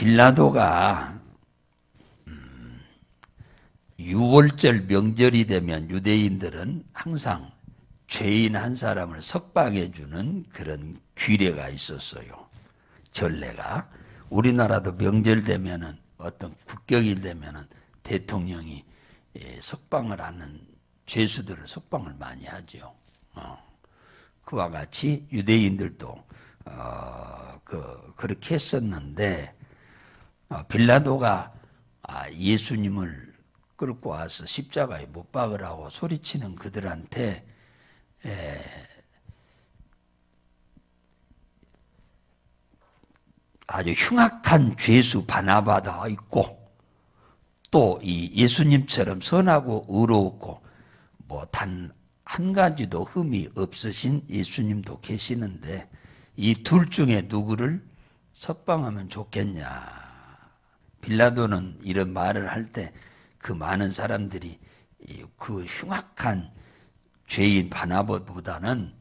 빌라도가 유월절 명절이 되면 유대인들은 항상 죄인 한 사람을 석방해 주는 그런 규례가 있었어요. 전례가. 우리나라도 명절 되면은 어떤 국격일 되면은 대통령이 석방을 하는 죄수들을 석방을 많이 하죠. 그와 같이 유대인들도 그렇게 했었는데 빌라도가 예수님을 끌고 와서 십자가에 못 박으라고 소리치는 그들한테 아주 흉악한 죄수 바나바가 있고 또 이 예수님처럼 선하고 의로웠고 뭐 단 한 가지도 흠이 없으신 예수님도 계시는데 이 둘 중에 누구를 석방하면 좋겠냐. 빌라도는 이런 말을 할 때 그 많은 사람들이 그 흉악한 죄인 바나바보다는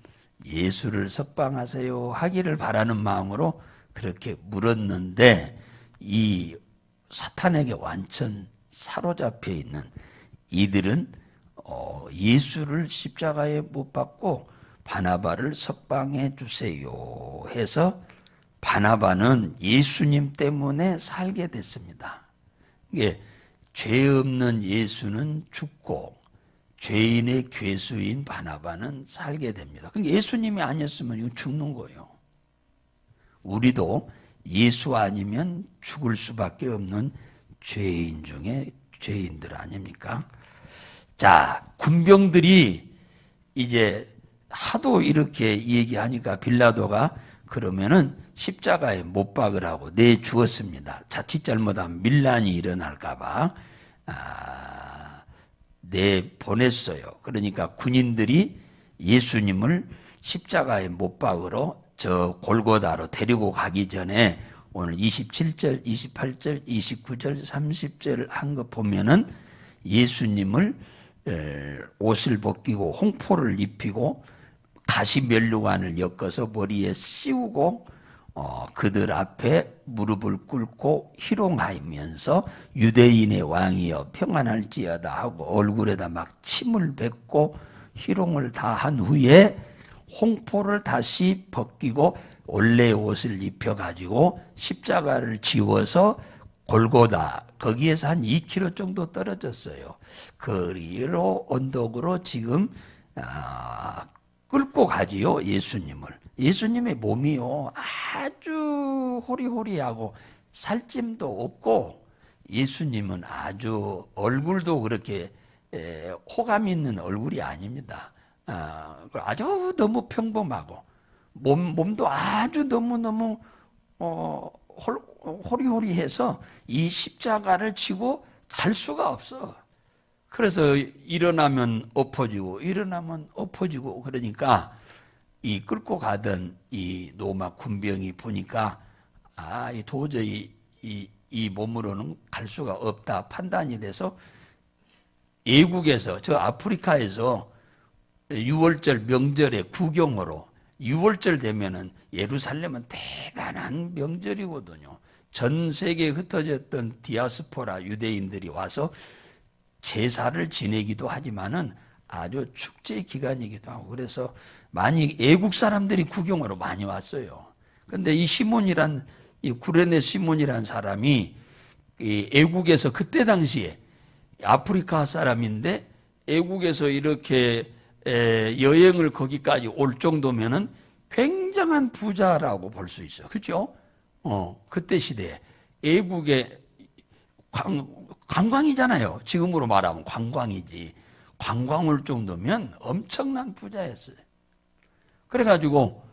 예수를 석방하세요 하기를 바라는 마음으로 그렇게 물었는데 이 사탄에게 완전 사로잡혀 있는 이들은 예수를 십자가에 못 박고 바나바를 석방해 주세요 해서 바나바는 예수님 때문에 살게 됐습니다. 이게 죄 없는 예수는 죽고 죄인의 괴수인 바나바는 살게 됩니다. 그러니까 예수님이 아니었으면 이거 죽는 거예요. 우리도 예수 아니면 죽을 수밖에 없는 죄인 중에 죄인들 아닙니까? 자, 군병들이 이제 하도 이렇게 얘기하니까 빌라도가 그러면은 십자가에 못 박으라고 내주었습니다. 자칫 잘못하면 밀란이 일어날까봐 내보냈어요. 그러니까 군인들이 예수님을 십자가에 못 박으러 저 골고다로 데리고 가기 전에 오늘 27절, 28절, 29절, 30절 한 거 보면은 예수님을 옷을 벗기고 홍포를 입히고 가시면류관을 엮어서 머리에 씌우고 그들 앞에 무릎을 꿇고 희롱하면서 유대인의 왕이여 평안할지어다 하고 얼굴에다 막 침을 뱉고 희롱을 다 한 후에 홍포를 다시 벗기고 원래의 옷을 입혀가지고 십자가를 지워서 골고다 거기에서 한 2km 정도 떨어졌어요. 거리로 언덕으로 지금 끌고 가지요 예수님을. 예수님의 몸이요 아주 호리호리하고 살찜도 없고 예수님은 아주 얼굴도 그렇게 호감 있는 얼굴이 아닙니다. 아주 너무 평범하고 몸도 아주 너무너무 호리호리해서 이 십자가를 지고 갈 수가 없어. 그래서 일어나면 엎어지고 일어나면 엎어지고 그러니까 이 끌고 가던 이 로마 군병이 보니까 도저히 이 몸으로는 갈 수가 없다 판단이 돼서 외국에서 저 아프리카에서 유월절 명절에 구경으로 유월절 되면은 예루살렘은 대단한 명절이거든요. 전 세계에 흩어졌던 디아스포라 유대인들이 와서 제사를 지내기도 하지만은 아주 축제 기간이기도 하고 그래서 많이 외국 사람들이 구경으로 많이 왔어요. 그런데 이 시몬이란 이 구레네 시몬이란 사람이 이 외국에서 그때 당시에 아프리카 사람인데 외국에서 이렇게 여행을 거기까지 올 정도면은 굉장한 부자라고 볼 수 있어요. 그렇죠? 그때 시대에 외국에 관광이잖아요. 지금으로 말하면 관광이지. 관광 올 정도면 엄청난 부자였어요. 그래가지고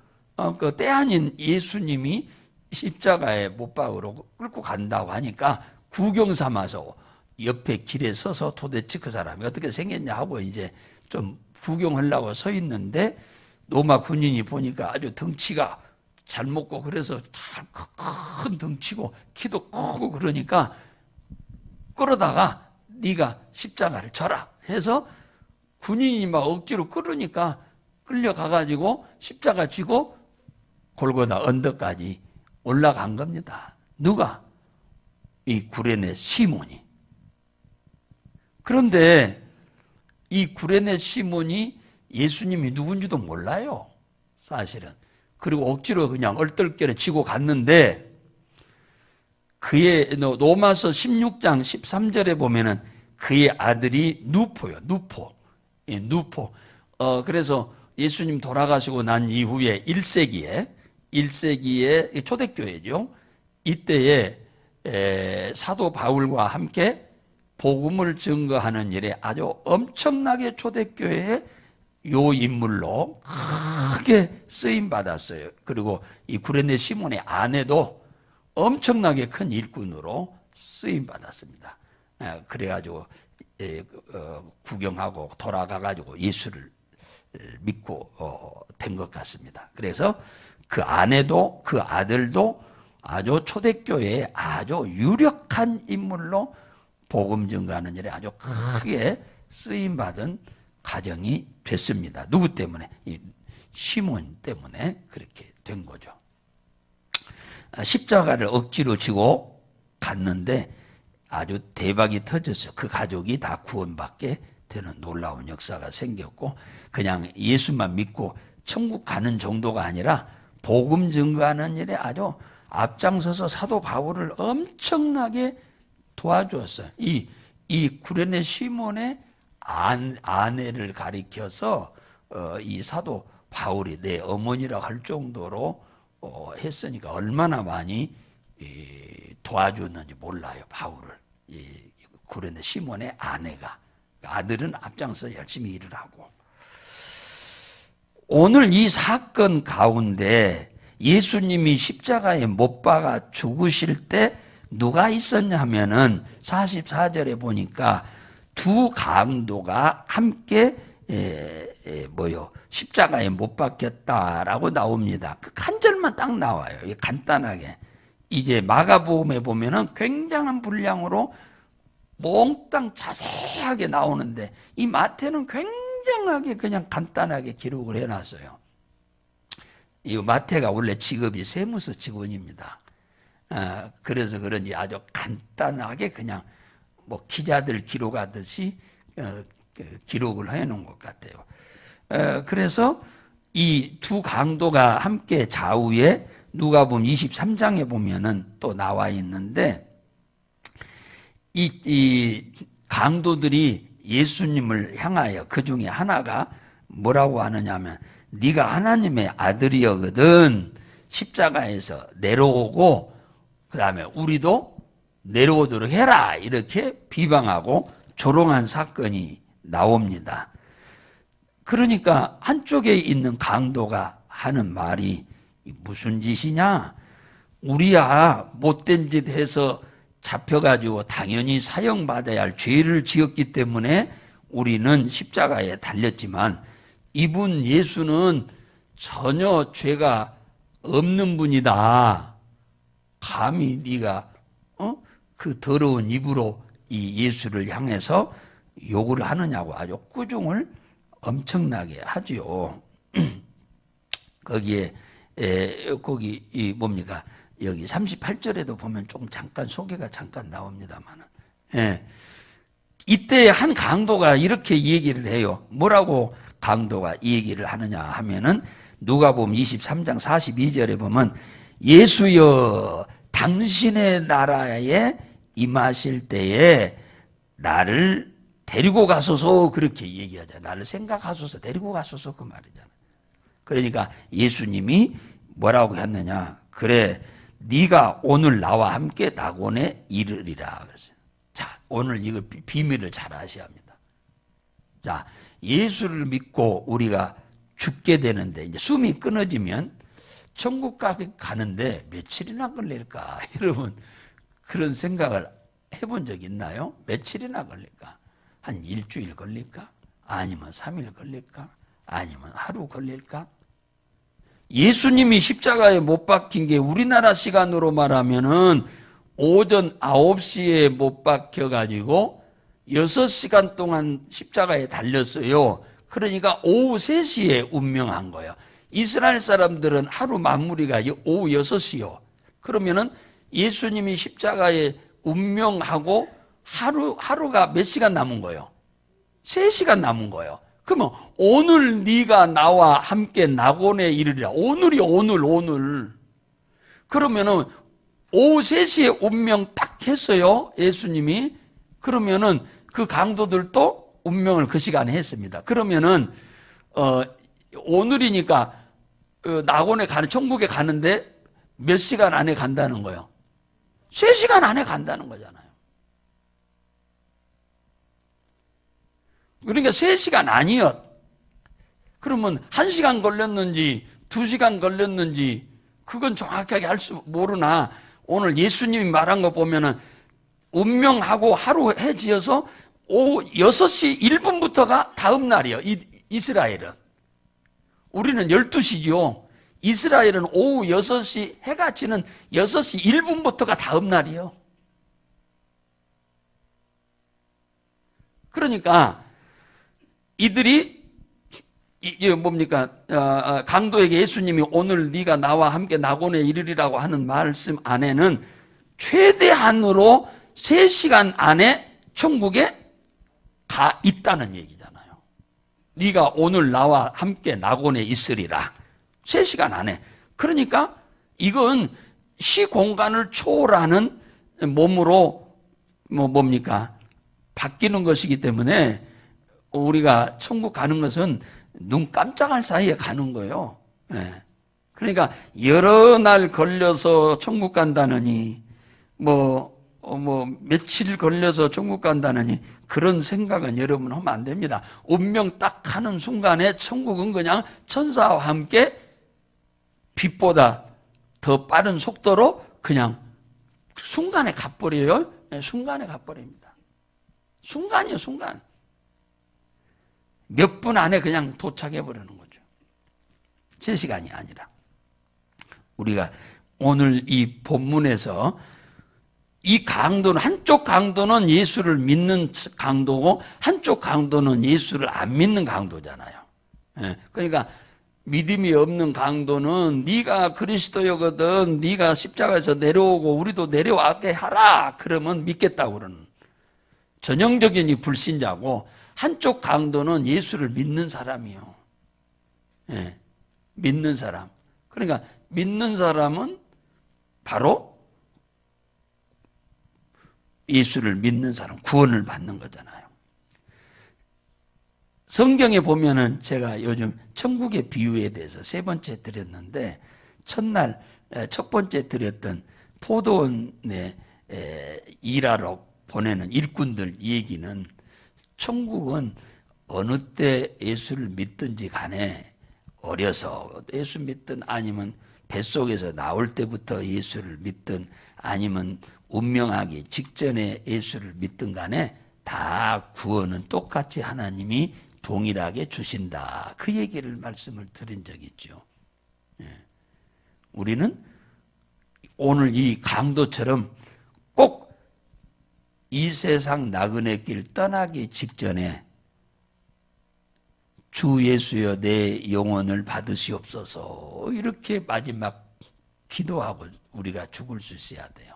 그 때 아닌 예수님이 십자가에 못 박으러 끌고 간다고 하니까 구경 삼아서 옆에 길에 서서 도대체 그 사람이 어떻게 생겼냐 하고 이제 좀 구경하려고 서 있는데 로마 군인이 보니까 아주 덩치가 잘 먹고 그래서 큰 덩치고 키도 크고 그러니까 끌어다가 네가 십자가를 져라 해서 군인이 막 억지로 끌으니까 끌려가가지고 십자가 쥐고 골고다 언덕까지 올라간 겁니다. 누가? 이 구레네 시몬이. 그런데 이 구레네 시몬이 예수님이 누군지도 몰라요, 사실은. 그리고 억지로 그냥 얼떨결에 지고 갔는데, 그의 로마서 16장 13절에 보면은 그의 아들이 누포요, 누포. 예, 누포. 그래서 예수님 돌아가시고 난 이후에 1세기에 초대교회죠. 이때에 사도 바울과 함께 복음을 증거하는 일에 아주 엄청나게 초대교회에 요 인물로 크게 쓰임 받았어요. 그리고 이 구레네 시몬의 아내도 엄청나게 큰 일꾼으로 쓰임 받았습니다. 그래가지고 구경하고 돌아가가지고 예수를 믿고 된 것 같습니다. 그래서 그 아내도 그 아들도 아주 초대교회의 아주 유력한 인물로 복음 증거하는 일에 아주 크게 쓰임 받은 가정이 됐습니다. 누구 때문에? 이 시몬 때문에 그렇게 된 거죠. 십자가를 억지로 지고 갔는데 아주 대박이 터졌어요. 그 가족이 다 구원받게 되는 놀라운 역사가 생겼고, 그냥 예수만 믿고 천국 가는 정도가 아니라 복음 증거하는 일에 아주 앞장서서 사도 바울을 엄청나게 도와주었어요. 이 구레네 시몬의 아내를 가리켜서 이 사도 바울이 내 어머니라고 할 정도로 했으니까 얼마나 많이 도와줬는지 몰라요, 바울을. 이 구레네 시몬의 아내가. 아들은 앞장서 열심히 일을 하고. 오늘 이 사건 가운데 예수님이 십자가에 못 박아 죽으실 때 누가 있었냐 하면은 44절에 보니까 두 강도가 함께 십자가에 못 박혔다라고 나옵니다. 그 한 절만 딱 나와요. 간단하게. 이제 마가복음에 보면은 굉장한 분량으로 몽땅 자세하게 나오는데, 이 마태는 굉장하게 그냥 간단하게 기록을 해놨어요. 이 마태가 원래 직업이 세무서 직원입니다. 그래서 그런지 아주 간단하게 그냥 뭐 기자들 기록하듯이 기록을 해놓은 것 같아요. 그래서 이 두 강도가 함께 좌우에 누가복음 23장에 보면은 또 나와 있는데, 이 강도들이 예수님을 향하여 그 중에 하나가 뭐라고 하느냐면, 네가 하나님의 아들이거든 십자가에서 내려오고 그 다음에 우리도 내려오도록 해라, 이렇게 비방하고 조롱한 사건이 나옵니다. 그러니까 한쪽에 있는 강도가 하는 말이 무슨 짓이냐, 우리야 못된 짓 해서 잡혀가지고 당연히 사형받아야 할 죄를 지었기 때문에 우리는 십자가에 달렸지만, 이분 예수는 전혀 죄가 없는 분이다. 감히 네가 그 더러운 입으로 이 예수를 향해서 욕을 하느냐고 아주 꾸중을 엄청나게 하지요. 거기에 거기 뭡니까? 여기 38절에도 보면 조금 잠깐 소개가 잠깐 나옵니다만은, 이때 한 강도가 이렇게 얘기를 해요. 뭐라고 강도가 이 얘기를 하느냐 하면은 누가복음 23장 42절에 보면, 예수여 당신의 나라에 임하실 때에 나를 데리고 가소서, 그렇게 얘기하잖아요. 나를 생각하소서, 데리고 가소서, 그 말이잖아요. 그러니까 예수님이 뭐라고 했느냐, 그래 네가 오늘 나와 함께 낙원에 이르리라 그랬어요. 자, 오늘 이거 비밀을 잘 아셔야 합니다. 자, 예수를 믿고 우리가 죽게 되는데, 이제 숨이 끊어지면 천국까지 가는데 며칠이나 걸릴까? 여러분, 그런 생각을 해본 적 있나요? 며칠이나 걸릴까? 한 일주일 걸릴까? 아니면 3일 걸릴까? 아니면 하루 걸릴까? 예수님이 십자가에 못 박힌 게 우리나라 시간으로 말하면은 오전 9시에 못 박혀가지고 6시간 동안 십자가에 달렸어요. 그러니까 오후 3시에 운명한 거예요. 이스라엘 사람들은 하루 마무리가 오후 6시요. 그러면은 예수님이 십자가에 운명하고 하루가 몇 시간 남은 거예요? 3시간 남은 거예요. 그러면 오늘 네가 나와 함께 낙원에 이르리라. 오늘이 오늘. 그러면은 오후 3시에 운명 딱 했어요. 예수님이. 그러면은 그 강도들도 운명을 그 시간에 했습니다. 그러면은 오늘이니까 낙원에 가는 천국에 가는데 몇 시간 안에 간다는 거예요? 3시간 안에 간다는 거잖아요. 그러니까 3시간 아니요. 그러면 1시간 걸렸는지 2시간 걸렸는지 그건 정확하게 모르나 오늘 예수님이 말한 거 보면은 운명하고 하루 해 지어서 오후 6시 1분부터가 다음 날이에요. 이스라엘은. 우리는 12시죠. 이스라엘은 오후 6시 해가 지는 6시 1분부터가 다음 날이에요. 그러니까 이들이 이게 뭡니까? 강도에게 예수님이 오늘 네가 나와 함께 낙원에 이르리라고 하는 말씀 안에는 최대한으로 3시간 안에 천국에 가 있다는 얘기잖아요. 네가 오늘 나와 함께 낙원에 있으리라. 3시간 안에. 그러니까 이건 시공간을 초월하는 몸으로 뭡니까? 바뀌는 것이기 때문에 우리가 천국 가는 것은 눈 깜짝할 사이에 가는 거예요. 네. 그러니까 여러 날 걸려서 천국 간다느니 며칠 걸려서 천국 간다느니 그런 생각은 여러분 하면 안 됩니다. 운명 딱 하는 순간에 천국은 그냥 천사와 함께 빛보다 더 빠른 속도로 그냥 순간에 가버려요. 네, 순간에 가버립니다. 순간이요, 순간. 몇 분 안에 그냥 도착해 버리는 거죠. 3시간이 아니라. 우리가 오늘 이 본문에서 이 강도는, 한쪽 강도는 예수를 믿는 강도고 한쪽 강도는 예수를 안 믿는 강도잖아요. 그러니까 믿음이 없는 강도는 네가 그리스도여거든, 네가 십자가에서 내려오고 우리도 내려와게 하라 그러면 믿겠다고 그러는 전형적인 이 불신자고, 한쪽 강도는 예수를 믿는 사람이요. 예, 믿는 사람. 그러니까 믿는 사람은 바로 예수를 믿는 사람, 구원을 받는 거잖아요. 성경에 보면은 제가 요즘 천국의 비유에 대해서 3번째 드렸는데, 첫날 첫 번째 드렸던 포도원에 일하러 보내는 일꾼들 얘기는, 천국은 어느 때 예수를 믿든지 간에 어려서 예수 믿든 아니면 뱃속에서 나올 때부터 예수를 믿든 아니면 운명하기 직전에 예수를 믿든 간에 다 구원은 똑같이 하나님이 동일하게 주신다. 그 얘기를 말씀을 드린 적이 있죠. 우리는 오늘 이 강도처럼 꼭 이 세상 나그네 길 떠나기 직전에 주 예수여 내 영혼을 받으시옵소서 이렇게 마지막 기도하고 우리가 죽을 수 있어야 돼요.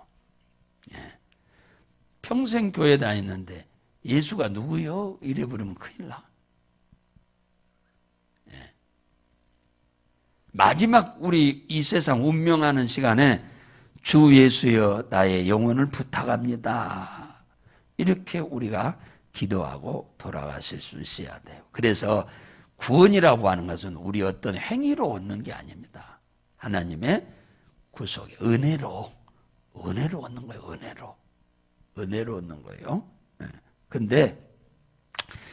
평생 교회 다니는데 예수가 누구요? 이래 버리면 큰일 나. 마지막 우리 이 세상 운명하는 시간에 주 예수여 나의 영혼을 부탁합니다. 이렇게 우리가 기도하고 돌아가실 수 있어야 돼요. 그래서 구원이라고 하는 것은 우리 어떤 행위로 얻는 게 아닙니다. 하나님의 구속의 은혜로 얻는 거예요. 은혜로 얻는 거예요. 근데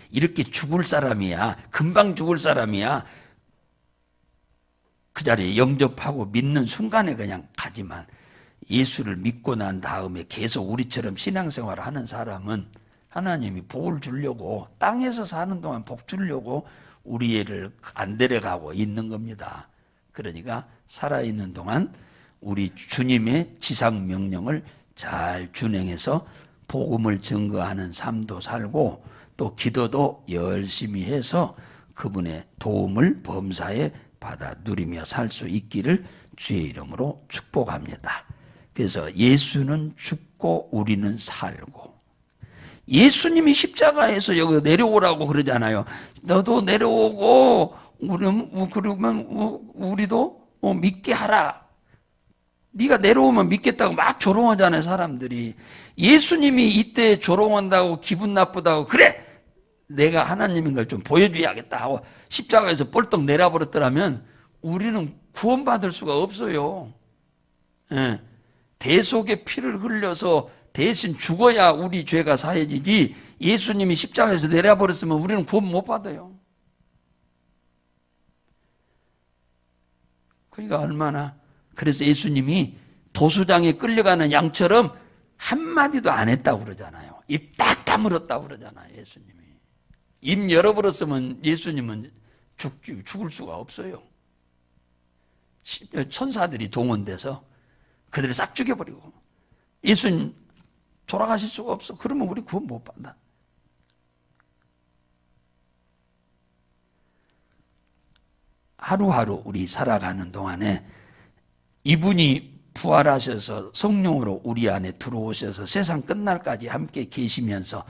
이렇게 죽을 사람이야, 금방 죽을 사람이야, 그 자리에 영접하고 믿는 순간에 그냥 가지만, 예수를 믿고 난 다음에 계속 우리처럼 신앙생활을 하는 사람은 하나님이 복을 주려고, 땅에서 사는 동안 복 주려고 우리 애를 안 데려가고 있는 겁니다. 그러니까 살아있는 동안 우리 주님의 지상 명령을 잘 준행해서 복음을 증거하는 삶도 살고, 또 기도도 열심히 해서 그분의 도움을 범사에 받아 누리며 살 수 있기를 주의 이름으로 축복합니다. 그래서 예수는 죽고 우리는 살고, 예수님이 십자가에서 여기 내려오라고 그러잖아요. 너도 내려오고 그러면 우리도 믿게 하라. 네가 내려오면 믿겠다고 막 조롱하잖아요, 사람들이. 예수님이 이때 조롱한다고 기분 나쁘다고, 그래 내가 하나님인 걸 좀 보여줘야겠다 하고 십자가에서 뻘떡 내려버렸더라면 우리는 구원받을 수가 없어요. 예. 대속의 피를 흘려서 대신 죽어야 우리 죄가 사해지지, 예수님이 십자가에서 내려버렸으면 우리는 구원 못 받아요. 그러니까 얼마나, 그래서 예수님이 도수장에 끌려가는 양처럼 한마디도 안 했다고 그러잖아요. 입 딱 다물었다고 그러잖아요, 예수님이. 입 열어버렸으면 예수님은 죽을 수가 없어요. 천사들이 동원돼서 그들을 싹 죽여버리고, 예수님 돌아가실 수가 없어. 그러면 우리 구원 못 받아. 하루하루 우리 살아가는 동안에 이분이 부활하셔서 성령으로 우리 안에 들어오셔서 세상 끝날까지 함께 계시면서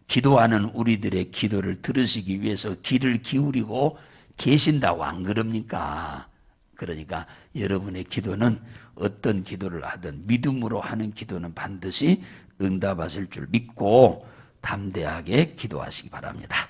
기도하는 우리들의 기도를 들으시기 위해서 귀를 기울이고 계신다고 안 그럽니까? 그러니까 여러분의 기도는 어떤 기도를 하든 믿음으로 하는 기도는 반드시 응답하실 줄 믿고 담대하게 기도하시기 바랍니다.